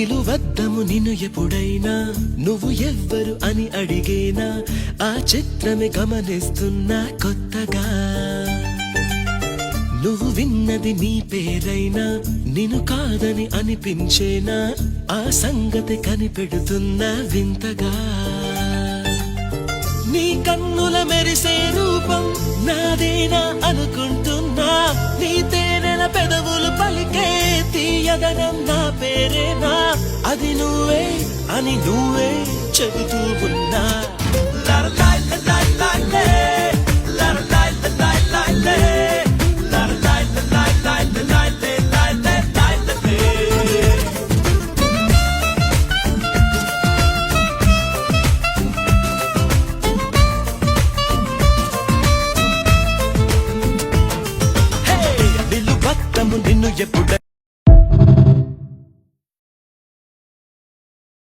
పిలువద్దము నిన్ను ఎప్పుడైనా నువ్వు ఎవ్వరు అని అడిగేనా ఆ చిత్రమే గమనిస్తున్నా కొత్తగా నువ్వు విన్నది నీ పేరైనా నిన్ను కాదని అనిపించేనా ఆ సంగతి కనిపెడుతున్నా వింతగా నీ కన్నుల మెరిసే రూపం నాదేనా అనుకుంటున్నా నీ తేనెల పెదవులు పలికే తీయదనం నా పేరేనా అది నువ్వే అని నువ్వే చెబుతూ ఉన్నా లా లా లా లా లా.